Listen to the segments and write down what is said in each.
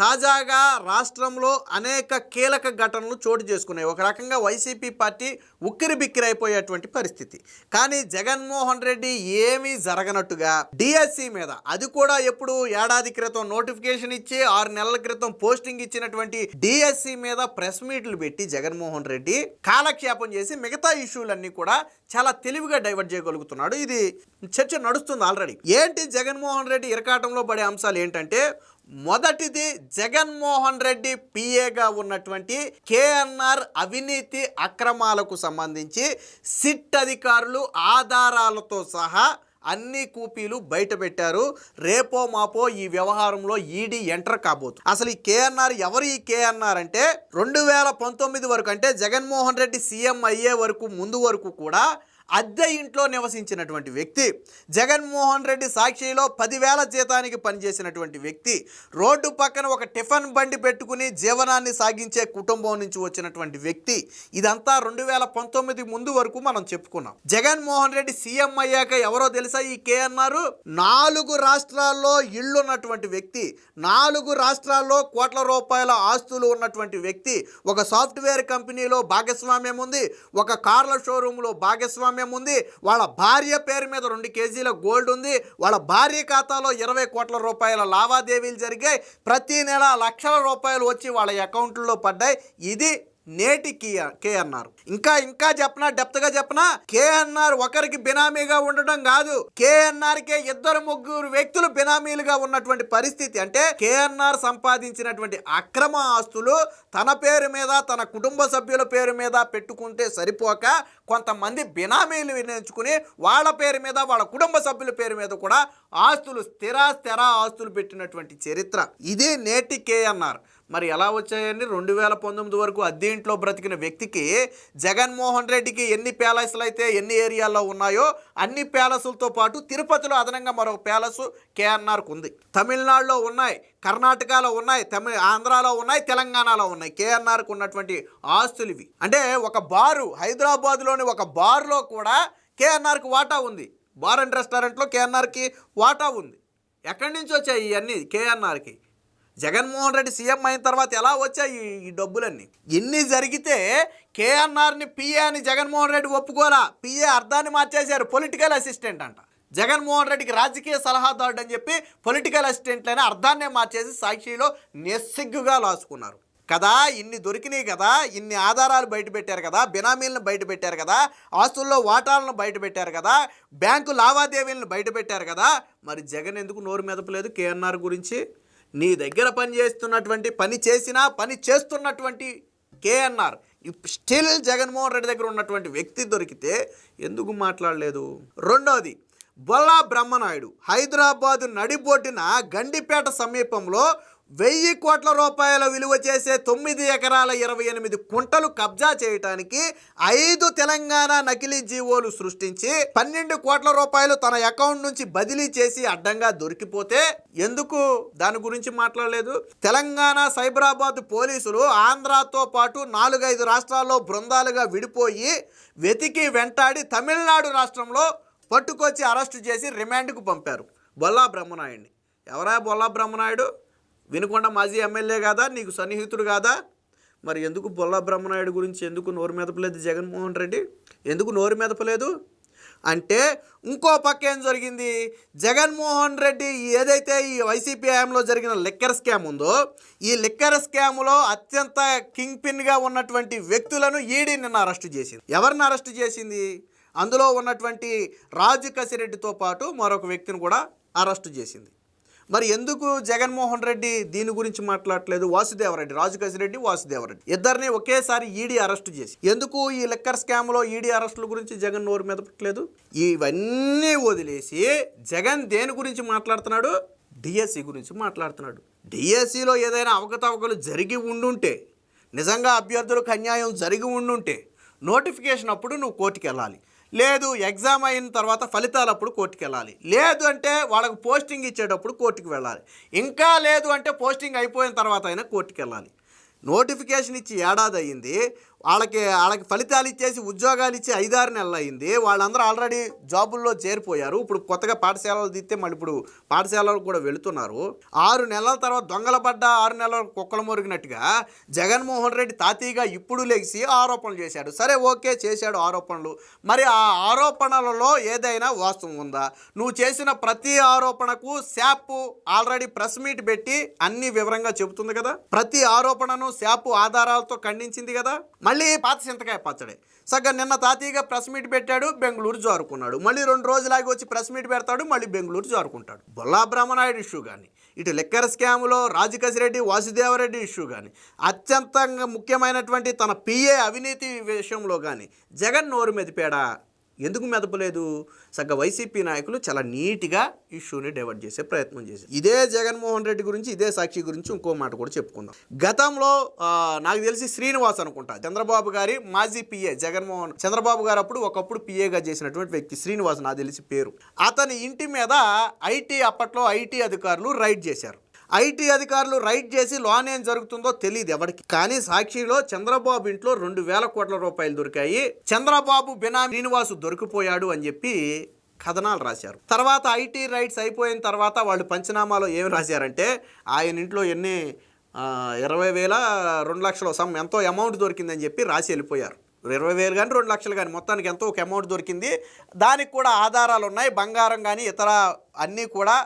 తాజాగా రాష్ట్రంలో అనేక కీలక ఘటనలు చోటు చేసుకున్నాయి. ఒక రకంగా వైసీపీ పార్టీ ఉక్కిరిబిక్కిరైపోయేటువంటి పరిస్థితి. కానీ జగన్మోహన్ రెడ్డి ఏమీ జరగనట్టుగా డిఎస్సి మీద, అది కూడా ఎప్పుడు ఏడాది క్రితం నోటిఫికేషన్ ఇచ్చి 6 నెలల క్రితం పోస్టింగ్ ఇచ్చినటువంటి డిఎస్సి మీద ప్రెస్ మీట్లు పెట్టి జగన్మోహన్ రెడ్డి కాలక్షేపం చేసి మిగతా ఇష్యూలన్నీ కూడా చాలా తెలివిగా డైవర్ట్ చేయగలుగుతున్నాడు. ఇది చర్చ నడుస్తుంది ఆల్రెడీ. ఏంటి జగన్మోహన్ రెడ్డి ఇరకాటంలో పడే అంశాలు ఏంటంటే, మొదటిది జగన్మోహన్ రెడ్డి పిఏగా ఉన్నటువంటి కేఎన్ఆర్ అవినీతి అక్రమాలకు సంబంధించి సిట్ అధికారులు ఆధారాలతో సహా అన్ని కూపీలు బయట పెట్టారు. రేపో మాపో ఈ వ్యవహారంలో ఈడీ ఎంటర్ కాబోతుంది. అసలు ఈ కేఎన్ఆర్ ఎవరు? ఈ కేఎన్ఆర్ అంటే 2019 వరకు, అంటే జగన్మోహన్ రెడ్డి సీఎం అయ్యే వరకు ముందు వరకు కూడా అద్దె ఇంట్లో నివసించినటువంటి వ్యక్తి. జగన్మోహన్ రెడ్డి సాక్షిలో 10,000 జీతానికి పనిచేసినటువంటి వ్యక్తి. రోడ్డు పక్కన ఒక టిఫిన్ బండి పెట్టుకుని జీవనాన్ని సాగించే కుటుంబం నుంచి వచ్చినటువంటి వ్యక్తి. ఇదంతా 2019 ముందు వరకు మనం చెప్పుకున్నాం. జగన్మోహన్ రెడ్డి సీఎం అయ్యాక ఎవరో తెలుసా? ఈ కేఎన్ఆర్ 4 రాష్ట్రాల్లో ఇళ్ళు ఉన్నటువంటి వ్యక్తి, 4 రాష్ట్రాల్లో కోట్ల రూపాయల ఆస్తులు ఉన్నటువంటి వ్యక్తి. ఒక సాఫ్ట్వేర్ కంపెనీలో భాగస్వామ్యం ఉంది, ఒక కార్ల షోరూంలో భాగస్వామ్యం ఉంది, వాళ్ళ భార్య పేరు మీద 2 కేజీల గోల్డ్ ఉంది, వాళ్ళ భార్య ఖాతాలో 20 కోట్ల రూపాయల లావాదేవీలు జరిగాయి, ప్రతి నెల లక్షల రూపాయలు వచ్చి వాళ్ళ అకౌంట్లో పడ్డాయి. ఇది నేటి కేఎన్ఆర్. ఇంకా చెప్పనా, డెప్త్గా చెప్పనా, కేఎన్ఆర్ ఒకరికి బినామీగా ఉండడం కాదు, కేఎన్ఆర్కే 2-3 వ్యక్తులు బినామీలుగా ఉన్నటువంటి పరిస్థితి. అంటే కేఎన్ఆర్ సంపాదించినటువంటి అక్రమ ఆస్తులు తన పేరు మీద, తన కుటుంబ సభ్యుల పేరు మీద పెట్టుకుంటే సరిపోక కొంతమంది బినామీలు వినియోగించుకుని వాళ్ళ పేరు మీద, వాళ్ళ కుటుంబ సభ్యుల పేరు మీద కూడా ఆస్తులు, స్థిర ఆస్తులు పెట్టినటువంటి చరిత్ర. ఇది నేటి కేఎన్ఆర్. మరి ఎలా వచ్చాయండి? 2019 వరకు అద్దె ఇంట్లో బ్రతికిన వ్యక్తికి జగన్మోహన్ రెడ్డికి ఎన్ని ప్యాలెస్లు అయితే ఎన్ని ఏరియాల్లో ఉన్నాయో అన్ని ప్యాలెస్లతో పాటు తిరుపతిలో అదనంగా మరొక ప్యాలెస్ కేఎన్ఆర్కు ఉంది. తమిళనాడులో ఉన్నాయి, కర్ణాటకలో ఉన్నాయి, ఆంధ్రాలో ఉన్నాయి, తెలంగాణలో ఉన్నాయి. కేఎన్ఆర్కు ఉన్నటువంటి ఆస్తులు ఇవి. అంటే ఒక బారు, హైదరాబాద్లోని ఒక బార్లో కూడా కేఎన్ఆర్కి వాటా ఉంది. బార్ అండ్ రెస్టారెంట్లో కేఎన్ఆర్కి వాటా ఉంది. ఎక్కడి నుంచి వచ్చాయి ఇవన్నీ కేఎన్ఆర్కి? జగన్మోహన్ రెడ్డి సీఎం అయిన తర్వాత ఎలా వచ్చాయి ఈ డబ్బులన్నీ? ఇన్ని జరిగితే కేఎన్ఆర్ని పిఏ అని జగన్మోహన్ రెడ్డి ఒప్పుకోరా. పిఏ అర్థాన్ని మార్చేశారు, పొలిటికల్ అసిస్టెంట్ అంట. జగన్మోహన్ రెడ్డికి రాజకీయ సలహాదారుడు అని చెప్పి పొలిటికల్ అసిస్టెంట్లైనా అర్థాన్నే మార్చేసి సాక్షిలో నిస్సిగ్గుగా లాసుకున్నారు కదా. ఇన్ని దొరికినాయి కదా, ఇన్ని ఆధారాలు బయట పెట్టారు కదా, బినామీలను బయట పెట్టారు కదా, ఆస్తుల్లో వాటాలను బయట పెట్టారు కదా, బ్యాంకు లావాదేవీలను బయట పెట్టారు కదా. మరి జగన్ ఎందుకు నోరు మెదపలేదు కేఎన్ఆర్ గురించి? నీ దగ్గర పని చేస్తున్నటువంటి కేఎన్ఆర్ స్టిల్ జగన్మోహన్ రెడ్డి దగ్గర ఉన్నటువంటి వ్యక్తి దొరికితే ఎందుకు మాట్లాడలేదు? రెండోది, బొల్లా బ్రహ్మనాయుడు హైదరాబాదు నడిబొడ్డిన గండిపేట సమీపంలో 1000 కోట్ల రూపాయల విలువ చేసే 9 ఎకరాల 28 కుంటలు కబ్జా చేయడానికి 5 తెలంగాణ నకిలీ జీవోలు సృష్టించి 12 కోట్ల రూపాయలు తన అకౌంట్ నుంచి బదిలీ చేసి అడ్డంగా దొరికిపోతే ఎందుకు దాని గురించి మాట్లాడలేదు? తెలంగాణ సైబరాబాద్ పోలీసులు ఆంధ్రాతో పాటు 4-5 రాష్ట్రాల్లో బృందాలుగా విడిపోయి వెతికి వెంటాడి తమిళనాడు రాష్ట్రంలో పట్టుకొచ్చి అరెస్టు చేసి రిమాండ్కు పంపారు బొల్లా బ్రహ్మనాయుడిని. ఎవరా బొల్లా బ్రహ్మనాయుడు? వినుకొండ మాజీ ఎమ్మెల్యే కాదా? నీకు సన్నిహితుడు కాదా? మరి ఎందుకు బొల్లా బ్రహ్మనాయుడు గురించి ఎందుకు నోరు మెదపలేదు జగన్మోహన్ రెడ్డి? ఎందుకు నోరు మెదపలేదు అంటే, ఇంకో పక్క ఏం జరిగింది? జగన్మోహన్ రెడ్డి ఏదైతే ఈ వైసీపీ హయాంలో జరిగిన లిక్కర్ స్కామ్ ఉందో, ఈ లిక్కర్ స్కామ్లో అత్యంత కింగ్ పిన్గా ఉన్నటువంటి వ్యక్తులను ఈడీ నిన్న అరెస్టు చేసింది. ఎవరిని అరెస్టు చేసింది? అందులో ఉన్నటువంటి రాజు కసిరెడ్డితో పాటు మరొక వ్యక్తిని కూడా అరెస్టు చేసింది. మరి ఎందుకు జగన్మోహన్ రెడ్డి దీని గురించి మాట్లాడలేదు? వాసుదేవరెడ్డి, రాజు కసిరెడ్డి, వాసుదేవరెడ్డి ఇద్దరిని ఒకేసారి ఈడీ అరెస్టు చేసి ఎందుకు ఈ లిక్కర్ స్కామ్లో ఈడీ అరెస్టుల గురించి జగన్ నోరు మీద పెట్టలేదు? ఇవన్నీ వదిలేసి జగన్ దేని గురించి మాట్లాడుతున్నాడు? డిఎస్సి గురించి మాట్లాడుతున్నాడు. డిఎస్సిలో ఏదైనా అవకతవకలు జరిగి ఉండుంటే, నిజంగా అభ్యర్థులకు అన్యాయం జరిగి ఉండుంటే నోటిఫికేషన్ అప్పుడు నువ్వు కోర్టుకి వెళ్ళాలి, లేదు ఎగ్జామ్ అయిన తర్వాత ఫలితాలప్పుడు కోర్టుకి వెళ్ళాలి, లేదు అంటే వాళ్ళకు పోస్టింగ్ ఇచ్చేటప్పుడు కోర్టుకి వెళ్ళాలి, ఇంకా లేదు అంటే పోస్టింగ్ అయిపోయిన తర్వాత అయినా కోర్టుకి వెళ్ళాలి. నోటిఫికేషన్ ఇచ్చి ఏడాది అయ్యింది, వాళ్ళకి ఫలితాలు ఇచ్చేసి ఉద్యోగాలు ఇచ్చి 5-6 నెలలు అయింది. వాళ్ళందరూ ఆల్రెడీ జాబుల్లో చేరిపోయారు. ఇప్పుడు కొత్తగా పాఠశాలలు తీస్తే మళ్ళీ ఇప్పుడు పాఠశాలలకు కూడా వెళుతున్నారు. 6 నెలల తర్వాత దొంగల పడ్డ 6 నెలల కుక్కలు మొరిగినట్టుగా జగన్మోహన్ రెడ్డి తాతీగా ఇప్పుడు లెగిసి ఆరోపణలు చేశాడు. సరే, ఓకే, చేశాడు ఆరోపణలు. మరి ఆ ఆరోపణలలో ఏదైనా వాస్తవం ఉందా? నువ్వు చేసిన ప్రతి ఆరోపణకు శాప్ ఆల్రెడీ ప్రెస్ మీట్ పెట్టి అన్ని వివరంగా చెబుతుంది కదా. ప్రతి ఆరోపణను శాప్ ఆధారాలతో ఖండించింది కదా. మళ్ళీ పాత చింతకాయ పచ్చడే. సగ్గా నిన్న తాతీగా ప్రెస్ మీట్ పెట్టాడు, బెంగళూరు జారుకున్నాడు. మళ్ళీ 2 రోజులాగి వచ్చి ప్రెస్ మీట్ పెడతాడు, మళ్ళీ బెంగళూరు జారుకుంటాడు. బొల్లా బ్రహ్మనాయుడు ఇష్యూ కానీ, ఇటు లిక్కర్ స్కామ్లో రాజకసిరెడ్డి వాసుదేవరెడ్డి ఇష్యూ కానీ, అత్యంత ముఖ్యమైనటువంటి తన పిఏ అవినీతి విషయంలో కానీ జగన్ నోరు మెదిపాడా? ఎందుకు మెదపలేదు? సగ్గా వైసీపీ నాయకులు చాలా నీట్గా ఇష్యూని డైవర్ట్ చేసే ప్రయత్నం చేశారు. ఇదే జగన్మోహన్ రెడ్డి గురించి, ఇదే సాక్షి గురించి ఇంకో మాట కూడా చెప్పుకుందాం. గతంలో నాకు తెలిసి శ్రీనివాస్ అనుకుంటా, చంద్రబాబు గారి మాజీ పిఏ, చంద్రబాబు గారు ఒకప్పుడు పిఏగా చేసినటువంటి వ్యక్తి శ్రీనివాస్, నాకు తెలిసి పేరు. అతని ఇంటి మీద అప్పట్లో ఐటీ అధికారులు రైడ్ చేశారు. ఐటీ అధికారులు రైడ్ చేసి లోన్ ఏం జరుగుతుందో తెలియదు ఎవరికి. కానీ సాక్షిలో చంద్రబాబు ఇంట్లో 2,000 కోట్ల రూపాయలు దొరికాయి, చంద్రబాబు బినామీ శ్రీనివాసు దొరికిపోయాడు అని చెప్పి కథనాలు రాశారు. తర్వాత ఐటీ రైడ్స్ అయిపోయిన తర్వాత వాళ్ళు పంచనామాలో ఏమి రాశారంటే ఆయన ఇంట్లో 20,000 2 లక్షలు ఎంతో అమౌంట్ దొరికిందని చెప్పి రాసి వెళ్ళిపోయారు. 20,000 కానీ 2 లక్షలు కానీ మొత్తానికి ఎంతో ఒక అమౌంట్ దొరికింది. దానికి కూడా ఆధారాలు ఉన్నాయి, బంగారం కానీ ఇతర అన్నీ కూడా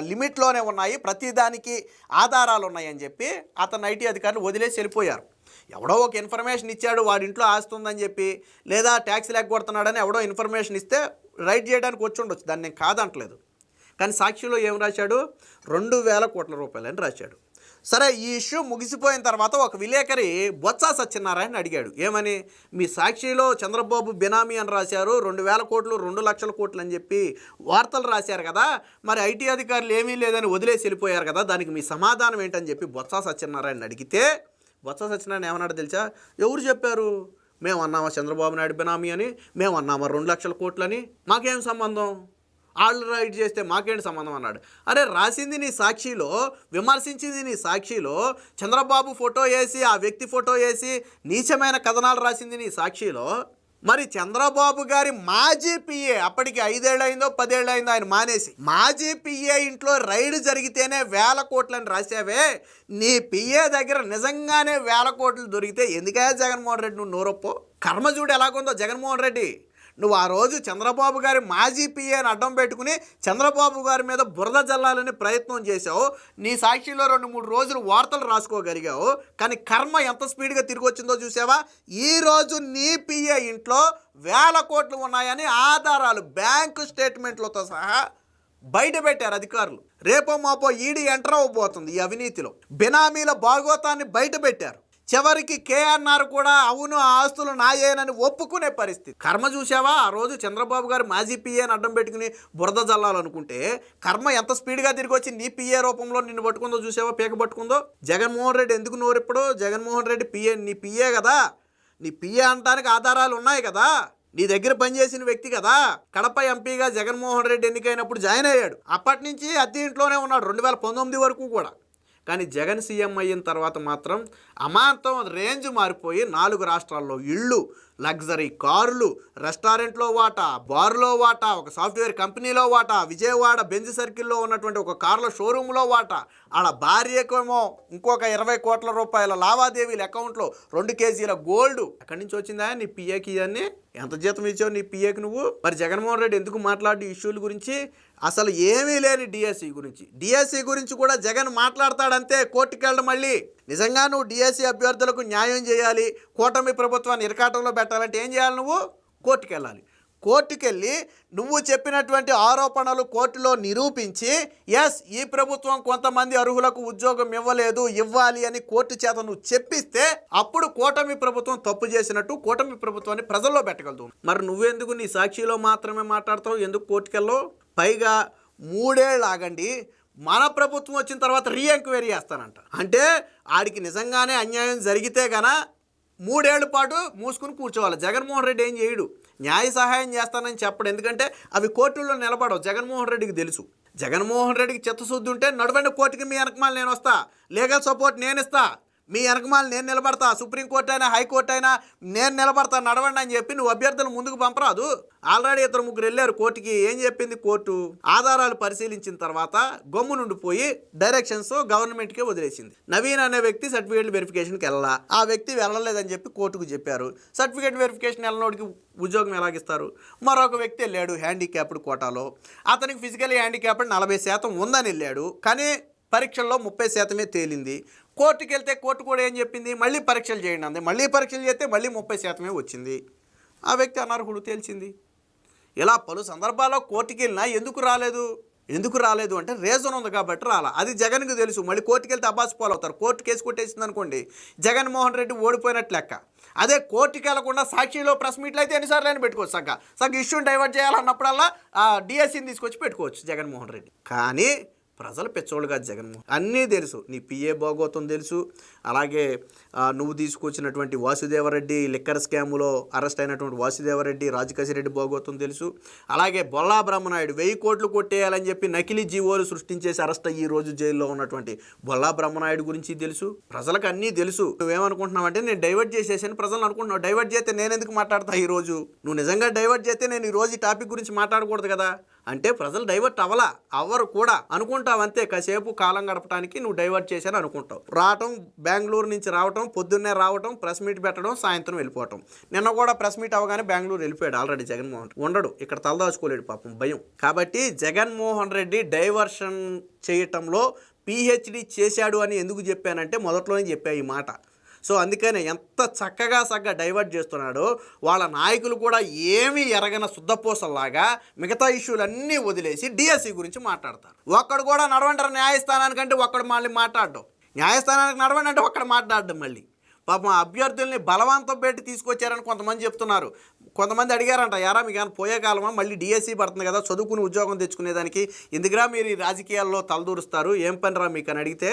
లిమిట్లోనే ఉన్నాయి, ప్రతిదానికి ఆధారాలు ఉన్నాయని చెప్పి అతను ఐటీ అధికారులు వదిలేసి వెళ్ళిపోయారు. ఎవడో ఒక ఇన్ఫర్మేషన్ ఇచ్చాడు, వాడి ఇంట్లో ఆస్తుందని చెప్పి, లేదా ట్యాక్స్ లేకపోతున్నాడని ఎవడో ఇన్ఫర్మేషన్ ఇస్తే రైడ్ చేయడానికి వచ్చి ఉండొచ్చు, దాన్ని నేను కాదంటలేదు. కానీ సాక్షిలో ఏం రాశాడు? 2,000 కోట్ల రూపాయలు అని రాశాడు. సరే, ఈ ఇష్యూ ముగిసిపోయిన తర్వాత ఒక విలేకరి బొత్స సత్యనారాయణ అడిగాడు, ఏమని? మీ సాక్షిలో చంద్రబాబు బినామీ అని రాశారు, 2,000 కోట్లు 2 లక్షల కోట్లు అని చెప్పి వార్తలు రాశారు కదా, మరి ఐటీ అధికారులు ఏమీ లేదని వదిలేసి వెళ్ళిపోయారు కదా, దానికి మీ సమాధానం ఏంటని చెప్పి బొత్స సత్యనారాయణ అడిగితే బొత్స సత్యనారాయణ ఏమన్నాడు తెలుసా? ఎవరు చెప్పారు? మేము అన్నామా చంద్రబాబు నాయుడు బినామీ అని? మేము అన్నామా 2 లక్షల కోట్లని? మాకేం సంబంధం? వాళ్ళు రైడ్ చేస్తే మాకేంటి సంబంధం అన్నాడు. అరే, రాసింది నీ సాక్షిలో, విమర్శించింది నీ సాక్షిలో, చంద్రబాబు ఫోటో వేసి ఆ వ్యక్తి ఫోటో వేసి నీచమైన కథనాలు రాసింది నీ సాక్షిలో. మరి చంద్రబాబు గారి మాజీ పిఏ, అప్పటికి 5 ఏళ్ళు అయిందో 10 ఏళ్ళు అయిందో ఆయన మానేసి, మాజీ పిఏ ఇంట్లో రైడ్ జరిగితేనే 1,000 కోట్లని రాసావే, నీ పిఏ దగ్గర నిజంగానే 1,000 కోట్లు దొరికితే ఎందుకయ్యా జగన్మోహన్ రెడ్డి నువ్వు నోరొప్పో? కర్మ చూడు ఎలాగుందో జగన్మోహన్ రెడ్డి. నువ్వు ఆ రోజు చంద్రబాబు గారి మాజీ పిఏని అడ్డం పెట్టుకుని చంద్రబాబు గారి మీద బురద జల్లాలని ప్రయత్నం చేశావు. నీ సాక్షిలో 2-3 రోజులు వార్తలు రాసుకోగలిగావు. కానీ కర్మ ఎంత స్పీడ్గా తిరిగి వచ్చిందో చూసావా? ఈరోజు నీ పిఏ ఇంట్లో 1,000 కోట్లు ఉన్నాయని ఆధారాలు బ్యాంకు స్టేట్మెంట్లతో సహా బయట పెట్టారు అధికారులు. రేపో మాపో ఈడీ ఎంటర్ అవ్వబోతుంది ఈ అవినీతిలో. బినామీల భాగోతాన్ని బయట పెట్టారు. చివరికి కేఎన్ఆర్ కూడా అవును ఆ ఆస్తులు నాయేనని ఒప్పుకునే పరిస్థితి. కర్మ చూసావా? ఆ రోజు చంద్రబాబు గారు మాజీ పిఏని అడ్డం పెట్టుకుని బురద జల్లాలనుకుంటే కర్మ ఎంత స్పీడ్గా తిరిగి వచ్చి నీ పిఏ రూపంలో నిన్ను పట్టుకుందో చూసావా? పీక పట్టుకుందో. జగన్మోహన్ రెడ్డి ఎందుకు నోరిప్పుడు? జగన్మోహన్ రెడ్డి పిఏ, నీ పిఏ కదా, నీ పిఏ అనడానికి ఆధారాలు ఉన్నాయి కదా, నీ దగ్గర పనిచేసిన వ్యక్తి కదా. కడప ఎంపీగా జగన్మోహన్ రెడ్డి ఎన్నికైనప్పుడు జాయిన్ అయ్యాడు. అప్పటి నుంచి అద్దె ఇంట్లోనే ఉన్నాడు 2019 వరకు కూడా. కానీ జగన్ సీఎం అయిన తర్వాత మాత్రం అమాంతం రేంజ్ మారిపోయి 4 రాష్ట్రాల్లో ఇళ్ళు, లగ్జరీ కార్లు, రెస్టారెంట్లో వాటా, బార్లో వాటా, ఒక సాఫ్ట్వేర్ కంపెనీలో వాటా, విజయవాడ బెంజ్ సర్కిల్లో ఉన్నటువంటి ఒక కార్ల షోరూంలో వాటా, ఆడ భార్యకేమో ఇంకొక 20 కోట్ల రూపాయల లావాదేవీలు అకౌంట్లో, 2 కేజీల గోల్డ్. ఎక్కడి నుంచి వచ్చిందా నీ పిఏకి ఇవన్నీ? ఎంత జీతం ఇచ్చావు నీ పిఏకి నువ్వు? మరి జగన్మోహన్ రెడ్డి ఎందుకు మాట్లాడి ఇష్యూల గురించి? అసలు ఏమీ లేని డిఎస్సి గురించి కూడా జగన్ మాట్లాడతాడంతే, కోర్టుకి వెళ్ళడం. మళ్ళీ నిజంగా నువ్వు డిఎస్సి అభ్యర్థులకు న్యాయం చేయాలి, కూటమి ప్రభుత్వాన్ని ఇరకాటంలో పెట్టాలంటే ఏం చేయాలి? నువ్వు కోర్టుకి వెళ్ళాలి. కోర్టుకెళ్ళి నువ్వు చెప్పినటువంటి ఆరోపణలు కోర్టులో నిరూపించి, ఎస్ ఈ ప్రభుత్వం కొంతమంది అర్హులకు ఉద్యోగం ఇవ్వాలి అని కోర్టు చేత నువ్వు చెప్పిస్తే అప్పుడు కూటమి ప్రభుత్వం తప్పు చేసినట్టు కూటమి ప్రభుత్వాన్ని ప్రజల్లో పెట్టగలుగుతావు. మరి నువ్వెందుకు నీ సాక్షిలో మాత్రమే మాట్లాడతావు? ఎందుకు కోర్టుకెళ్ళవు? పైగా 3 ఏళ్ళు ఆగండి, మన ప్రభుత్వం వచ్చిన తర్వాత రీఎంక్వైరీ చేస్తానంట. అంటే ఆడికి నిజంగానే అన్యాయం జరిగితే గన 3 ఏళ్ల పాటు మూసుకుని కూర్చోవాలి. జగన్మోహన్ రెడ్డి ఏం చేయడు, న్యాయ సహాయం చేస్తానని చెప్పడు. ఎందుకంటే అవి కోర్టుల్లో నిలబడవు. జగన్మోహన్ రెడ్డికి తెలుసు. జగన్మోహన్ రెడ్డికి చిత్తశుద్ధి ఉంటే నడవండి కోర్టుకి, మీ వెనకమాల నేను వస్తా, లీగల్ సపోర్ట్ నేను ఇస్తా, మీ వెనకమాల నేను నిలబడతా, సుప్రీంకోర్టు అయినా హైకోర్టు అయినా నేను నిలబడతా, నడవండి అని చెప్పి నువ్వు అభ్యర్థులు ముందుకు పంపరాదు. ఆల్రెడీ 2-3 వెళ్ళారు కోర్టుకి. ఏం చెప్పింది కోర్టు? ఆధారాలు పరిశీలించిన తర్వాత గమ్ము నుండి పోయి డైరెక్షన్స్ గవర్నమెంట్కే వదిలేసింది. నవీన్ అనే వ్యక్తి సర్టిఫికేట్ వెరిఫికేషన్కి వెళ్ళాలా, ఆ వ్యక్తి వెళ్ళలేదని చెప్పి కోర్టుకు చెప్పారు. సర్టిఫికేట్ వెరిఫికేషన్ వెళ్ళనోడికి ఉద్యోగం ఎలాగిస్తారు? మరొక వ్యక్తి వెళ్ళాడు హ్యాండిక్యాప్డ్ కోటాలో, అతనికి ఫిజికల్లీ హ్యాండిక్యాప్డ్ 40% ఉందని వెళ్ళాడు, కానీ పరీక్షల్లో 30% తేలింది. కోర్టుకి వెళ్తే కోర్టు కూడా ఏం చెప్పింది? మళ్ళీ పరీక్షలు చేయండి అంది. మళ్ళీ పరీక్షలు చేస్తే మళ్ళీ 30% వచ్చింది. ఆ వ్యక్తి అనర్హుడు తేల్చింది. ఇలా పలు సందర్భాల్లో కోర్టుకి వెళ్ళినా ఎందుకు రాలేదు అంటే రీజన్ ఉంది కాబట్టి రాలా. అది జగన్కి తెలుసు. మళ్ళీ కోర్టుకి వెళ్తే అబ్బాస్ పాలు అవుతారు. కోర్టు కేసు కొట్టేసింది అనుకోండి, జగన్మోహన్ రెడ్డి ఓడిపోయినట్లు లెక్క. అదే కోర్టుకి వెళ్లకుండా సాక్షిలో ప్రెస్ మీట్లు అయితే ఎన్నిసార్లు అయినా పెట్టుకోవచ్చు. సగ ఇష్యూని డైవర్ట్ చేయాలన్నప్పుడల్లా డిఎస్సీని తీసుకొచ్చి పెట్టుకోవచ్చు జగన్మోహన్ రెడ్డి. కానీ ప్రజలు పెచ్చోళ్ళు కాదు జగన్మోహన్. అన్నీ తెలుసు. నీ పిఏ భాగోతం తెలుసు, అలాగే నువ్వు తీసుకొచ్చినటువంటి వాసుదేవరెడ్డి లిక్కర్ స్కాములో అరెస్ట్ అయినటువంటి వాసుదేవరెడ్డి, రాజకేశిరెడ్డి భాగోతం తెలుసు. అలాగే బొల్లా బ్రహ్మనాయుడు 1000 కోట్లు కొట్టేయాలని చెప్పి నకిలీ జీవోలు సృష్టించేసి అరెస్ట్ అయ్యి ఈ రోజు జైల్లో ఉన్నటువంటి బొల్లా బ్రహ్మనాయుడు గురించి తెలుసు. ప్రజలకు అన్నీ తెలుసు. నువ్వేమనుకుంటున్నావు అంటే నేను డైవర్ట్ చేసేసాను ప్రజలను అనుకుంటున్నావు. డైవర్ట్ చేస్తే నేను ఎందుకు మాట్లాడతా ఈరోజు? నువ్వు నిజంగా డైవర్ట్ చేస్తే నేను ఈరోజు ఈ టాపిక్ గురించి మాట్లాడకూడదు కదా. అంటే ప్రజలు డైవర్ట్ అవ్వరు కూడా అనుకుంటావు అంతే. కాసేపు కాలం గడపడానికి నువ్వు డైవర్ట్ చేశాను అనుకుంటావు. రావటం, బెంగళూరు నుంచి రావటం, పొద్దున్నే రావటం, ప్రెస్ మీట్ పెట్టడం, సాయంత్రం వెళ్ళిపోవటం. నిన్న కూడా ప్రెస్ మీట్ అవగానే బెంగళూరు వెళ్ళిపోయాడు ఆల్రెడీ జగన్మోహన్. ఉండడు ఇక్కడ, తలదాచుకోలేడు పాపం, భయం. కాబట్టి జగన్మోహన్ రెడ్డి డైవర్షన్ చేయటంలో పిహెచ్డి చేశాడు అని ఎందుకు చెప్పానంటే మొదట్లోనే చెప్పా ఈ మాట. సో అందుకనే ఎంత చక్కగా డైవర్ట్ చేస్తున్నాడో, వాళ్ళ నాయకులు కూడా ఏమీ ఎరగన శుద్ధపూసల్లాగా మిగతా ఇష్యూలన్నీ వదిలేసి డిఎస్సి గురించి మాట్లాడతారు. ఒక్కడు కూడా నడవంటారు న్యాయస్థానానికంటే ఒక్కడు మళ్ళీ మాట్లాడడం, న్యాయస్థానానికి నడవండి అంటే ఒక్కడు మాట్లాడడం. మళ్ళీ పాపం అభ్యర్థుల్ని బలవంతం పెట్టి తీసుకొచ్చారని కొంతమంది చెప్తున్నారు. కొంతమంది అడిగారంట, యారా మీకు ఏమైనా పోయే కాలమా, మళ్ళీ డిఎస్సి పడుతుంది కదా, చదువుకుని ఉద్యోగం తెచ్చుకునేదానికి ఎందుకురా మీరు ఈ రాజకీయాల్లో తలదూరుస్తారు, ఏం పనిరా మీకు అని అడిగితే,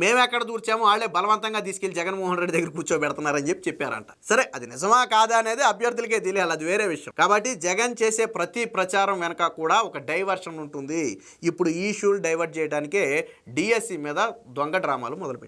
మేము ఎక్కడ దూర్చామో వాళ్ళే బలవంతంగా తీసుకెళ్లి జగన్మోహన్ రెడ్డి దగ్గర కూర్చోబెడుతున్నారని చెప్పారంట. సరే, అది నిజమా కాదా అనేది అభ్యర్థులకే తెలియాలి, అది వేరే విషయం. కాబట్టి జగన్ చేసే ప్రతి ప్రచారం వెనక కూడా ఒక డైవర్షన్ ఉంటుంది. ఇప్పుడు ఈ ఇష్యూలు డైవర్ట్ చేయడానికే డిఎస్సి మీద దొంగ డ్రామాలు మొదలుపెట్టారు.